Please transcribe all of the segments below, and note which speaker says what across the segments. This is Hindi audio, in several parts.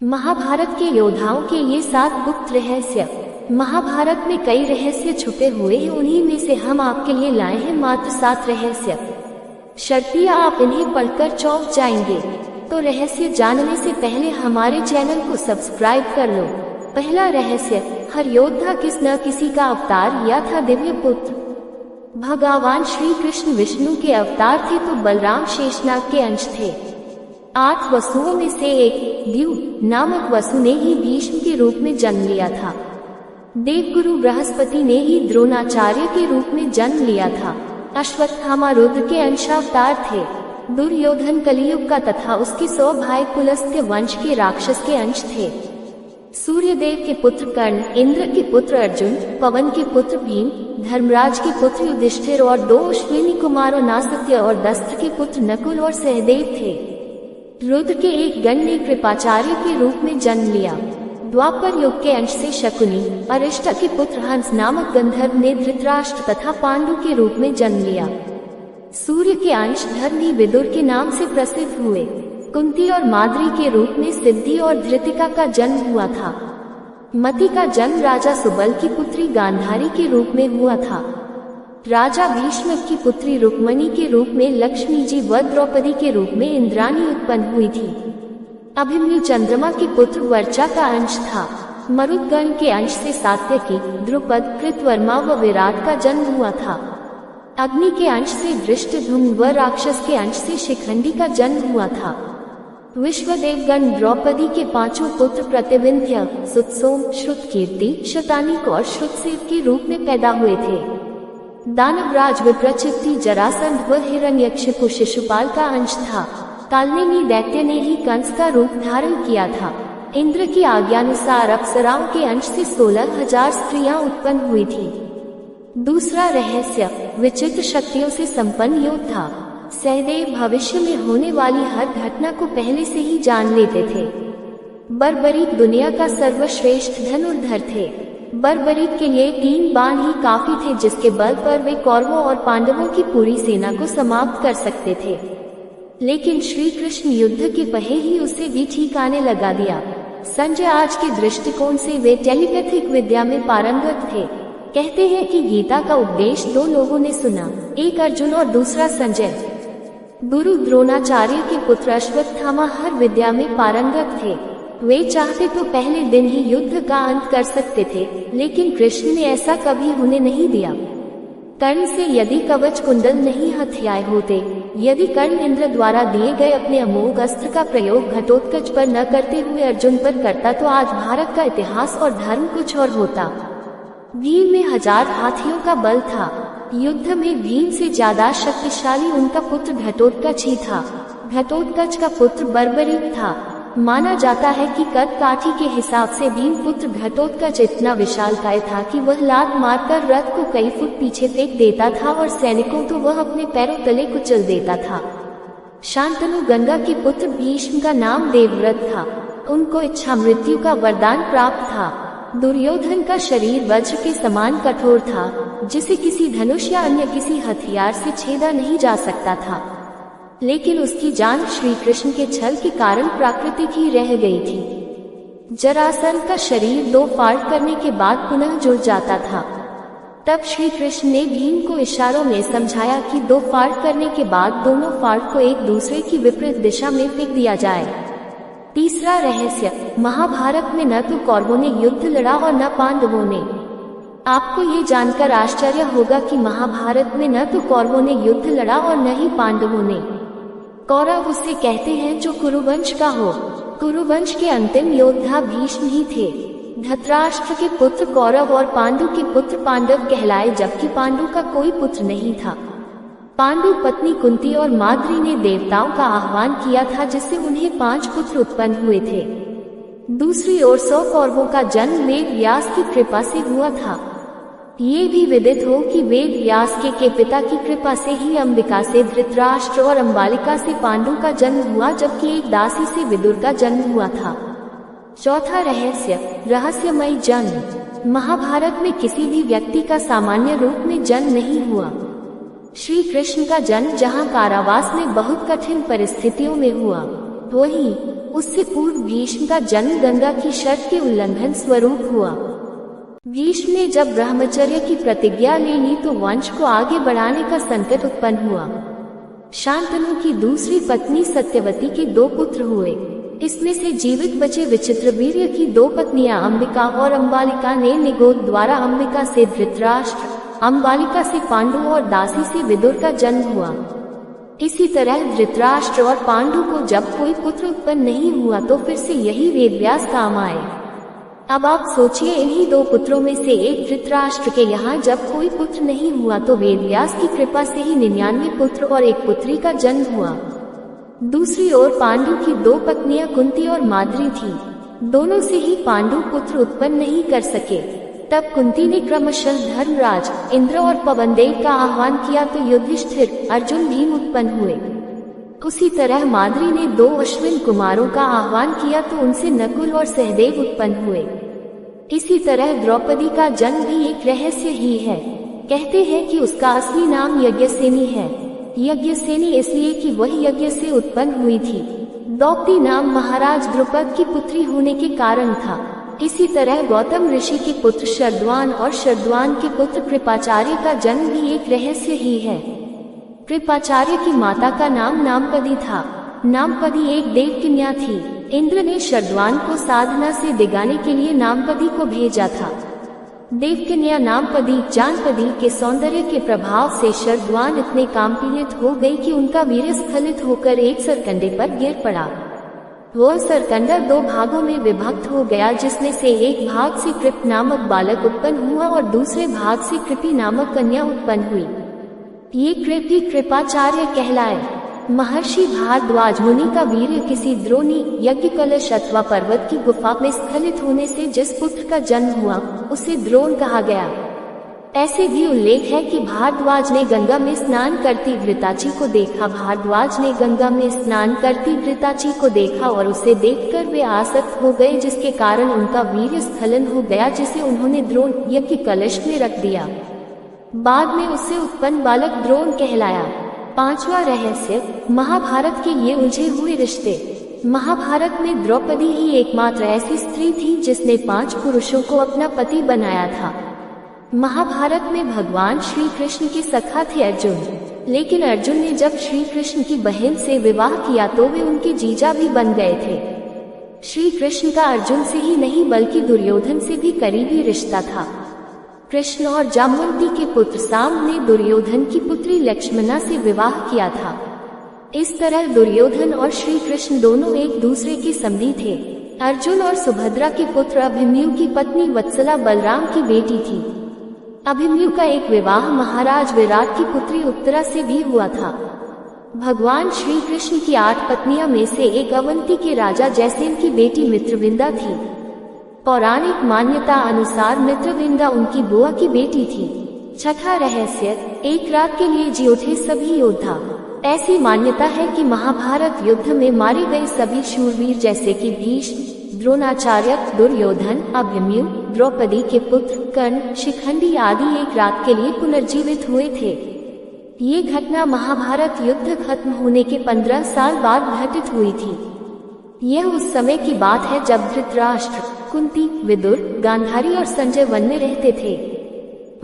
Speaker 1: महाभारत के योद्धाओं के ये 7 गुप्त रहस्य। महाभारत में कई रहस्य छुपे हुए हैं, उन्हीं में से हम आपके लिए लाए हैं मात्र 7 रहस्य। शर्तिया आप इन्हें पढ़कर चौंक जाएंगे। तो रहस्य जानने से पहले हमारे चैनल को सब्सक्राइब कर लो। पहला रहस्य, हर योद्धा किस न किसी का अवतार लिया था दिव्य पुत्र। भगवान श्री कृष्ण विष्णु के अवतार थे तो बलराम शेषनाग के अंश थे। 8 वसुओं में से एक द्यू नामक वसु ने ही भीष्म के रूप में जन्म लिया था। देवगुरु बृहस्पति ने ही द्रोणाचार्य के रूप में जन्म लिया था। अश्वत्थामा रुद्र के अंशावतार थे। दुर्योधन कलियुग का तथा उसके 100 भाई पुलस्त्य वंश के राक्षस के अंश थे। सूर्यदेव के पुत्र कर्ण, इंद्र के पुत्र अर्जुन, पवन के पुत्र भीम, धर्मराज के पुत्र युधिष्ठिर और 2 अश्विनी कुमारों नासत्य और दस्त्र के पुत्र नकुल और सहदेव थे। रुद्र के एक गण ने कृपाचार्य के रूप में जन्म लिया। द्वापर युग के अंश से शकुनी, अरिष्ट के पुत्र हंस नामक गंधर्व ने धृतराष्ट्र तथा पांडु के रूप में जन्म लिया। सूर्य के अंश धर्मी विदुर के नाम से प्रसिद्ध हुए। कुंती और माद्री के रूप में सिद्धि और धृतिका का जन्म हुआ था। मति का जन्म राजा सुबल की पुत्री गांधारी के रूप में हुआ था। राजा भीष्म की पुत्री रुक्मणी के रूप में लक्ष्मी जी व द्रौपदी के रूप में इंद्राणी उत्पन्न हुई थी। अभिमन्यु चंद्रमा के पुत्र वर्चा का अंश था। मरुदगण के अंश से सात्यकी, द्रुपद, कृतवर्मा व विराट का जन्म हुआ था। अग्नि के अंश से धृष्टद्युम्न व राक्षस के अंश से शिखंडी का जन्म हुआ था। विश्वदेवगण द्रौपदी के 5 पुत्र प्रतिविंध्य, सुतसोम, श्रुतकीर्ति, शतानीक और श्रुतसेव के रूप में पैदा हुए थे। दानवराज विप्रचित्ति, जरासंध व हिरण्यकशिपु शिशुपाल का अंश था। कालनेमी दैत्य ने ही कंस का रूप धारण किया था। इंद्र की आज्ञानुसार अप्सराओं के अंश से 16,000 स्त्रियां उत्पन्न हुई थी। दूसरा रहस्य, विचित्र शक्तियों से संपन्न योद्धा। सहदेव भविष्य में होने वाली हर घटना को पहले से ही जान लेते थे। बर्बरीक दुनिया का सर्वश्रेष्ठ धनुर्धर थे। बर्बरीक के लिए 3 बाण ही काफी थे, जिसके बल पर वे कौरवों और पांडवों की पूरी सेना को समाप्त कर सकते थे। लेकिन श्री कृष्ण युद्ध के पहे ही उसे भी ठिकाने लगा दिया। संजय आज के दृष्टिकोण से वे टेलीपैथिक विद्या में पारंगत थे। कहते हैं कि गीता का उपदेश 2 लोगों ने सुना, एक अर्जुन और दूसरा संजय। गुरु द्रोणाचार्य के पुत्र अश्वत्थामा हर विद्या में पारंगत थे। वे चाहते तो पहले दिन ही युद्ध का अंत कर सकते थे, लेकिन कृष्ण ने ऐसा कभी होने नहीं दिया। कर्ण से यदि कवच कुंडल नहीं हथियाए होते, यदि कर्ण इंद्र द्वारा दिए गए अपने अमोघ अस्त्र का प्रयोग घटोत्कच पर न करते हुए अर्जुन पर करता तो आज भारत का इतिहास और धर्म कुछ और होता। भीम में 1000 हाथियों का बल था। युद्ध में भीम से ज्यादा शक्तिशाली उनका पुत्र घटोत्कच ही था। घटोत्कच का पुत्र बर्बरीक था। माना जाता है कि कद काठी के हिसाब से भीम पुत्र घटोत्कच इतना विशालकाय था कि वह लात मारकर रथ को कई फुट पीछे फेंक देता था और सैनिकों तो वह अपने पैरों तले कुचल देता था। शांतनु गंगा के पुत्र भीष्म का नाम देवव्रत था। उनको इच्छा मृत्यु का वरदान प्राप्त था। दुर्योधन का शरीर वज्र के समान कठोर था, जिसे किसी धनुष या अन्य किसी हथियार से छेदा नहीं जा सकता था। लेकिन उसकी जान श्री कृष्ण के छल के कारण प्राकृतिक ही रह गई थी। जरासंध का शरीर 2 फाड़ करने के बाद पुनः जुड़ जाता था। तब श्री कृष्ण ने भीम को इशारों में समझाया कि 2 फाड़ करने के बाद दोनों फाड़ को एक दूसरे की विपरीत दिशा में फेंक दिया जाए। तीसरा रहस्य, महाभारत में न तो कौरवों ने युद्ध लड़ा और न पांडवों ने। आपको ये जानकर आश्चर्य होगा कि महाभारत में न तो कौरवों ने युद्ध लड़ा और न ही पांडवों ने। कौरव उसे कहते हैं जो कुरुवंश का हो। कुरुवंश के अंतिम योद्धा भीष्म ही थे। धृतराष्ट्र के पुत्र कौरव और पांडु के पुत्र पांडव कहलाए, जबकि पांडु का कोई पुत्र नहीं था। पांडु पत्नी कुंती और माद्री ने देवताओं का आह्वान किया था, जिससे उन्हें 5 पुत्र उत्पन्न हुए थे। दूसरी ओर 100 कौरवों का जन्म वेद व्यास की कृपा से हुआ था। ये भी विदित हो कि वेद व्यास के पिता की कृपा से ही अंबिका से धृतराष्ट्र और अंबालिका से पांडु का जन्म हुआ, जबकि एक दासी से विदुर का जन्म हुआ था। चौथा रहस्य, रहस्यमय जन्म। महाभारत में किसी भी व्यक्ति का सामान्य रूप में जन्म नहीं हुआ। श्री कृष्ण का जन्म जहाँ कारावास में बहुत कठिन परिस्थितियों में हुआ, वहीं उससे पूर्व भीष्म का जन्म गंगा की शर्त के उल्लंघन स्वरूप हुआ। भीष्म ने जब ब्रह्मचर्य की प्रतिज्ञा ले ली तो वंश को आगे बढ़ाने का संकट उत्पन्न हुआ। शांतनु की दूसरी पत्नी सत्यवती के 2 पुत्र हुए। इसमें से जीवित बचे विचित्रवीर्य की 2 पत्नियां अंबिका और अंबालिका ने निगोद द्वारा अंबिका से धृतराष्ट्र, अंबालिका से पांडु और दासी से विदुर का जन्म हुआ। इसी तरह धृतराष्ट्र और पांडु को जब कोई पुत्र उत्पन्न नहीं हुआ तो फिर से यही वेदव्यास काम आए। अब आप सोचिए, इन्हीं 2 पुत्रों में से एक धृतराष्ट्र के यहाँ जब कोई पुत्र नहीं हुआ तो वेदव्यास की कृपा से ही 99 पुत्र और 1 पुत्री का जन्म हुआ। दूसरी ओर पांडु की 2 पत्नियां कुंती और माद्री थी। दोनों से ही पांडु पुत्र उत्पन्न नहीं कर सके। तब कुंती ने क्रमशः धर्मराज, इंद्र और पवनदेव का आह्वान किया तो युधिष्ठिर, अर्जुन, भीम उत्पन्न हुए। उसी तरह माद्री ने 2 अश्विन कुमारों का आह्वान किया तो उनसे नकुल और सहदेव उत्पन्न हुए। इसी तरह द्रौपदी का जन्म भी एक रहस्य ही है। कहते हैं कि उसका असली नाम यज्ञसेनी है। यज्ञसेनी इसलिए कि वह यज्ञ से उत्पन्न हुई थी। द्रौपदी नाम महाराज द्रुपद की पुत्री होने के कारण था। इसी तरह गौतम ऋषि के पुत्र शरद्वान और शरद्वान के पुत्र कृपाचार्य का जन्म भी एक रहस्य ही है। कृपाचार्य की माता का नाम नामपदी था। नामपदी एक देवकन्या थी। इंद्र ने शरद्वान को साधना से दिगाने के लिए नामपदी को भेजा था। देवकन्या नामपदी जानपदी के सौंदर्य के प्रभाव से शरद्वान इतने कामपीड़ित हो गई कि उनका वीर्य स्खलित होकर एक सरकंडे पर गिर पड़ा। वह सरकंडा 2 भागों में विभक्त हो गया, जिसमें से एक भाग से कृप नामक बालक उत्पन्न हुआ और दूसरे भाग से कृपी नामक कन्या उत्पन्न हुई। ये कृपी कृपाचार्य कहलाए। महर्षि भारद्वाज मुनि का वीर्य किसी द्रोणी, यज्ञ कलश अथवा पर्वत की गुफा में स्खलित होने से जिस पुत्र का जन्म हुआ उसे द्रोण कहा गया। ऐसे भी उल्लेख है कि भारद्वाज ने गंगा में स्नान करती घृताची को देखा। भारद्वाज ने गंगा में स्नान करती घृताची को देखा और उसे देखकर वे आसक्त हो गए, जिसके कारण उनका वीर्य स्खलन हो गया, जिसे उन्होंने द्रोण यज्ञ कलश में रख दिया। बाद में उससे उत्पन्न बालक द्रोण कहलाया। 5वां रहस्य, महाभारत के ये उलझे हुए रिश्ते। महाभारत में द्रौपदी ही एकमात्र ऐसी स्त्री थी जिसने 5 पुरुषों को अपना पति बनाया था। महाभारत में भगवान श्री कृष्ण के सखा थे अर्जुन, लेकिन अर्जुन ने जब श्री कृष्ण की बहन से विवाह किया तो वे उनके जीजा भी बन गए थे। श्री कृष्ण का अर्जुन से ही नहीं बल्कि दुर्योधन से भी करीबी रिश्ता था। कृष्ण और जामवंती के पुत्र साम्ब ने दुर्योधन की पुत्री लक्ष्मणा से विवाह किया था। इस तरह दुर्योधन और श्री कृष्ण दोनों एक दूसरे के संबंधी थे। अर्जुन और सुभद्रा के पुत्र अभिमन्यु की पत्नी वत्सला बलराम की बेटी थी। अभिमन्यु का एक विवाह महाराज विराट की पुत्री उत्तरा से भी हुआ था। भगवान श्री कृष्ण की 8 पत्नियां में से एक अवंती के राजा जयसेन की बेटी मित्रविंदा थी। पौराणिक मान्यता अनुसार मित्रविंदा उनकी बुआ की बेटी थी। 6वां रहस्य, एक रात के लिए जी उठे सभी योद्धा। ऐसी मान्यता है कि महाभारत युद्ध में मारे गए सभी शूरवीर जैसे कि भीष्म, द्रोणाचार्य, दुर्योधन, अभिमन्यु, द्रौपदी के पुत्र कर्ण, शिखंडी आदि एक रात के लिए पुनर्जीवित हुए थे। ये घटना महाभारत युद्ध खत्म होने के 15 साल बाद घटित हुई थी। यह उस समय की बात है जब धृतराष्ट्र, कुंती, विदुर, गांधारी और संजय वन में रहते थे।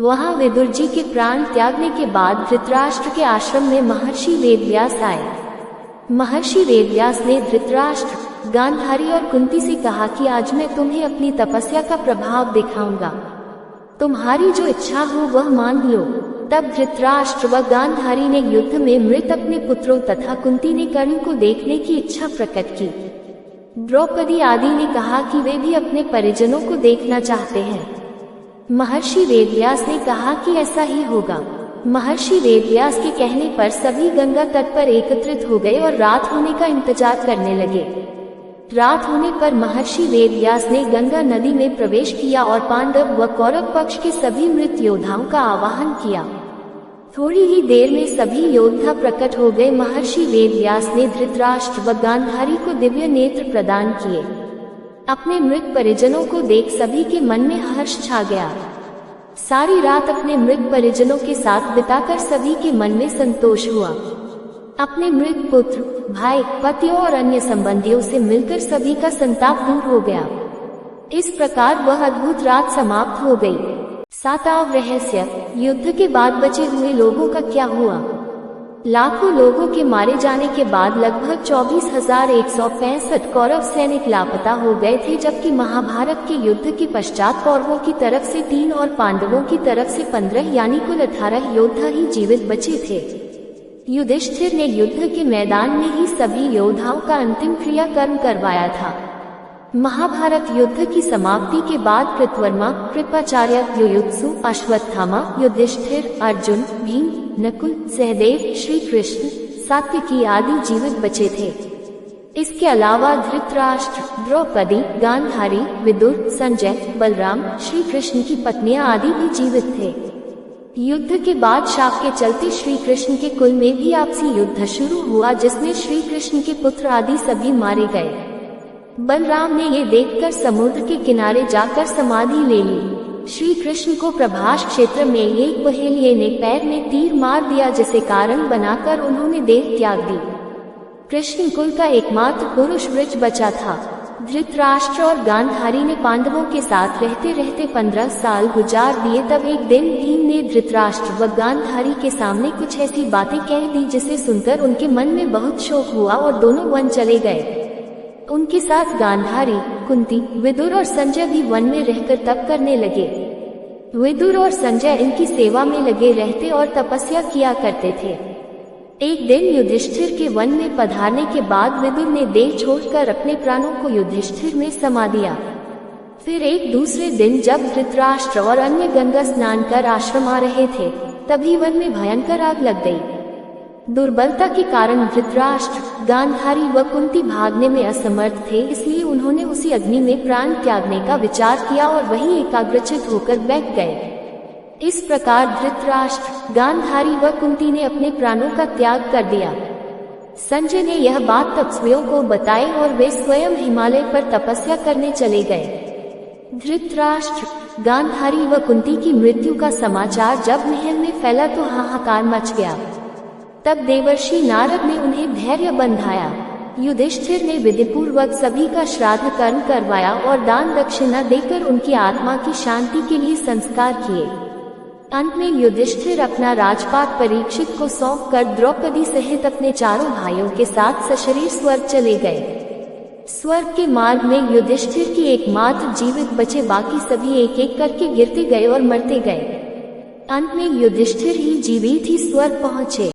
Speaker 1: वहां विदुर जी के प्राण त्यागने के बाद धृतराष्ट्र के आश्रम में महर्षि वेदव्यास आए। महर्षि वेदव्यास ने धृतराष्ट्र, गांधारी और कुंती से कहा कि आज मैं तुम्हें अपनी तपस्या का प्रभाव दिखाऊंगा। तुम्हारी जो इच्छा हो वह मांग लो। तब धृतराष्ट्र व गांधारी ने युद्ध में मृत अपने पुत्रों तथा कुंती ने कर्ण को देखने की इच्छा प्रकट की। द्रौपदी आदि ने कहा कि वे भी अपने परिजनों को देखना चाहते हैं। महर्षि वेदव्यास ने कहा कि ऐसा ही होगा। महर्षि वेदव्यास के कहने पर सभी गंगा तट पर एकत्रित हो गए और रात होने का इंतजार करने लगे। रात होने पर महर्षि वेदव्यास ने गंगा नदी में प्रवेश किया और पांडव व कौरव पक्ष के सभी मृत योद्धाओं का आवाहन किया। थोड़ी ही देर में सभी योद्धा प्रकट हो गए। महर्षि वेदव्यास ने धृतराष्ट्र व गांधारी को दिव्य नेत्र प्रदान किए। अपने मृत परिजनों को देख सभी के मन में हर्ष छा गया। सारी रात अपने मृत परिजनों के साथ बिताकर सभी के मन में संतोष हुआ। अपने मृत पुत्र, भाई, पतियों और अन्य संबंधियों से मिलकर सभी का संताप दूर हो गया। इस प्रकार वह अद्भुत रात समाप्त हो गई। सातवां रहस्य, युद्ध के बाद बचे हुए लोगों का क्या हुआ। लाखों लोगों के मारे जाने के बाद लगभग 24,165 कौरव सैनिक लापता हो गए थे, जबकि महाभारत के युद्ध के पश्चात कौरवों की तरफ से 3 और पांडवों की तरफ से 15 यानी कुल 18 योद्धा ही जीवित बचे थे। युधिष्ठिर ने युद्ध के मैदान में ही सभी योद्धाओं का अंतिम क्रियाकर्म करवाया था। महाभारत युद्ध की समाप्ति के बाद कृतवर्मा, कृपाचार्य, युयुत्सु, अश्वत्थामा, युधिष्ठिर, अर्जुन, भीम, नकुल, सहदेव, श्री कृष्ण, सात्यकी आदि जीवित बचे थे। इसके अलावा धृतराष्ट्र, द्रौपदी, गांधारी, विदुर, संजय, बलराम, श्री कृष्ण की पत्नियां आदि भी जीवित थे। युद्ध के बाद शाप के चलते श्री कृष्ण के कुल में भी आपसी युद्ध शुरू हुआ, जिसमें श्री कृष्ण के पुत्र आदि सभी मारे गए। बलराम ने ये देखकर समुद्र के किनारे जाकर समाधि ले ली। श्री कृष्ण को प्रभास क्षेत्र में एक बहेलिये ने पैर में तीर मार दिया, जिसे कारण बनाकर उन्होंने देह त्याग दी। कृष्ण कुल का एकमात्र पुरुष वृक्ष बचा था। धृतराष्ट्र और गांधारी ने पांडवों के साथ रहते रहते 15 साल गुजार दिए। तब एक दिन भीम ने धृतराष्ट्र व गांधारी के सामने कुछ ऐसी बातें कह दी जिसे सुनकर उनके मन में बहुत शोक हुआ और दोनों वन चले गए। उनके साथ गांधारी, कुंती, विदुर और संजय भी वन में रहकर तप करने लगे। विदुर और संजय इनकी सेवा में लगे रहते और तपस्या किया करते थे। एक दिन युधिष्ठिर के वन में पधारने के बाद विदुर ने देह छोड़कर अपने प्राणों को युधिष्ठिर में समा दिया। फिर एक दूसरे दिन जब धृतराष्ट्र और अन्य गंगा स्नान कर आश्रम आ रहे थे, तभी वन में भयंकर आग लग गई। दुर्बलता के कारण धृतराष्ट्र, गांधारी व कुंती भागने में असमर्थ थे, इसलिए उन्होंने उसी अग्नि में प्राण त्यागने का विचार किया और वहीं एकाग्रचित होकर बैठ गए। इस प्रकार धृतराष्ट्र, गांधारी व कुंती ने अपने प्राणों का त्याग कर दिया। संजय ने यह बात तपस्वियों को बताई और वे स्वयं हिमालय पर तपस्या करने चले गए। धृतराष्ट्र, गांधारी व कुंती की मृत्यु का समाचार जब महल में फैला तो हाहाकार मच गया। तब देवर्षि नारद ने उन्हें धैर्य बंधाया। युधिष्ठिर ने विधिपूर्वक सभी का श्राद्ध कर्म करवाया और दान दक्षिणा देकर उनकी आत्मा की शांति के लिए संस्कार किए। अंत में युधिष्ठिर अपना राजपाट परीक्षित को सौंपकर द्रौपदी सहित अपने चारों भाइयों के साथ सशरीर स्वर्ग चले गए। स्वर्ग के मार्ग में युधिष्ठिर की एकमात्र जीवित बचे, बाकी सभी एक एक करके गिरते गए और मरते गए। अंत में युधिष्ठिर ही जीवित ही स्वर्ग पहुंचे।